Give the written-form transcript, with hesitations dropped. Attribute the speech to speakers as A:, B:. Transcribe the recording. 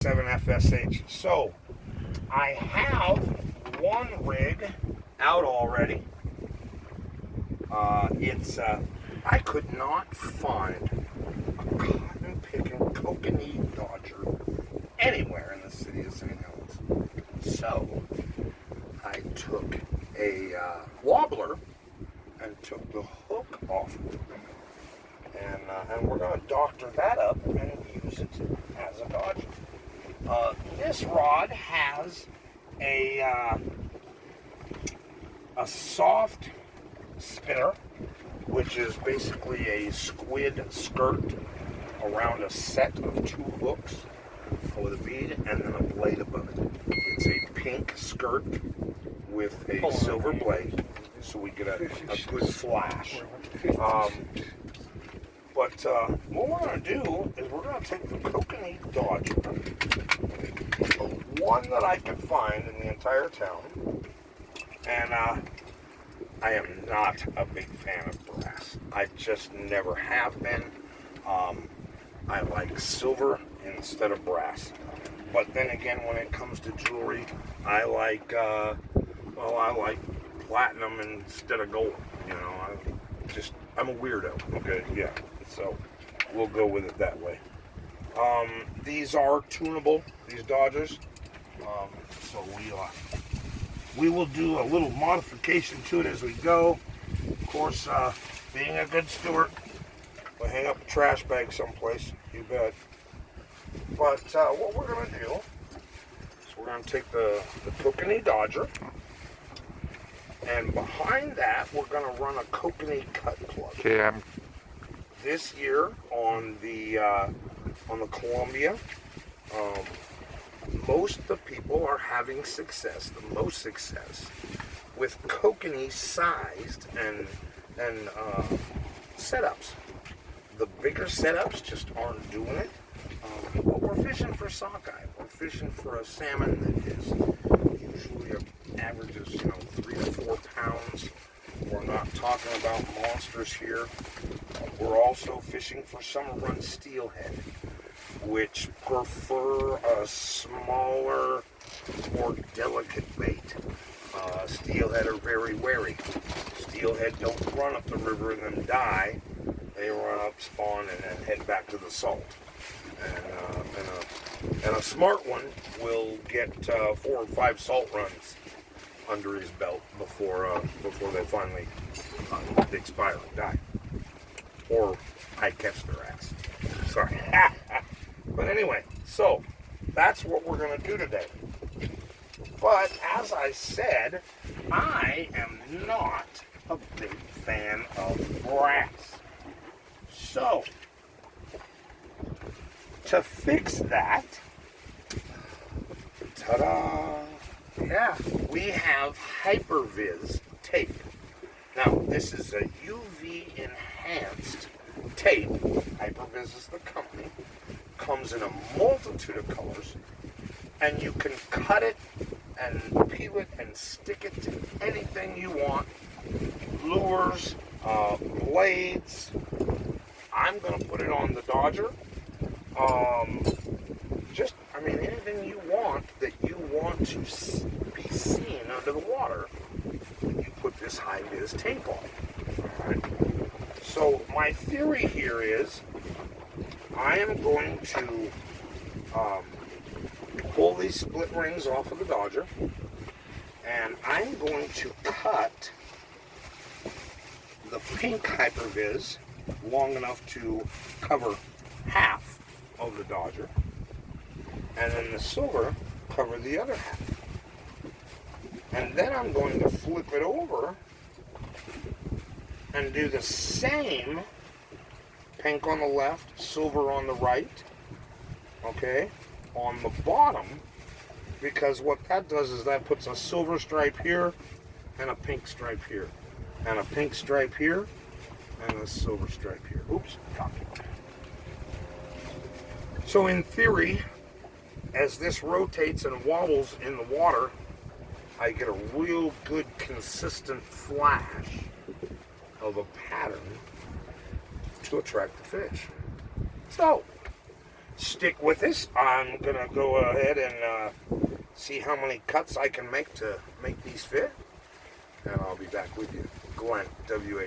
A: 7FSH. So I have one rig out already. I could not find a cotton picking kokanee dodger anywhere in the city of St. Helens. So I took a wobbler and took the hook off of it. And we're going to doctor that up and use it as a dodger. This rod has a soft spinner, which is basically a squid skirt around a set of two hooks with a bead and then a blade above it. It's a pink skirt with a silver blade, so we get a good flash. But what we're going to do is we're going to take the kokanee dodger, the one that I could find in the entire town, and I am not a big fan of brass. I just never have been. I like silver instead of brass. But then again, when it comes to jewelry, I like platinum instead of gold. You know, I'm a weirdo. Okay, yeah. So we'll go with it that way. These are tunable, these Dodgers. So we will do a little modification to it as we go. Of course, being a good steward, we'll hang up a trash bag someplace, you bet. But what we're going to do is we're going to take the kokanee Dodger, and behind that we're going to run a kokanee cut plug.
B: Okay,
A: This year on the Columbia, most of the people are having success, the most success, with kokanee sized and setups. The bigger setups just aren't doing it. But we're fishing for sockeye. We're fishing for a salmon that is usually averages 3 to 4 pounds. We're not talking about monsters here. We're also fishing for summer run steelhead, which prefer a smaller, more delicate bait. Steelhead are very wary. Steelhead don't run up the river and then die. They run up, spawn, and then head back to the salt. And a smart one will get 4 or 5 salt runs under his belt before they finally expire and die, or I catch their ass. Sorry. But anyway, so that's what we're going to do today. But as I said, I am not a big fan of brass. So to fix that, ta-da! Yeah, we have Hypervis tape. Now, this is a UV enhanced tape. Hypervis is the company. Comes in a multitude of colors, and you can cut it and peel it and stick it to anything you want. Lures, blades. I'm going to put it on the Dodger. Anything you want that you want to be seen under the water, you put this high-vis tape on. All right. So my theory here is I am going to pull these split rings off of the Dodger, and I'm going to cut the pink Hypervis long enough to cover half of the Dodger, and then the silver cover the other half. And then I'm going to flip it over and do the same, pink on the left, silver on the right, okay, on the bottom, because what that does is that puts a silver stripe here and a pink stripe here, and a pink stripe here and a silver stripe here. Oops, got it. So in theory, as this rotates and wobbles in the water, I get a real good consistent flash of a pattern to attract the fish. So stick with us. I'm gonna go ahead and see how many cuts I can make to make these fit, and I'll be back with you. Glenn, WA.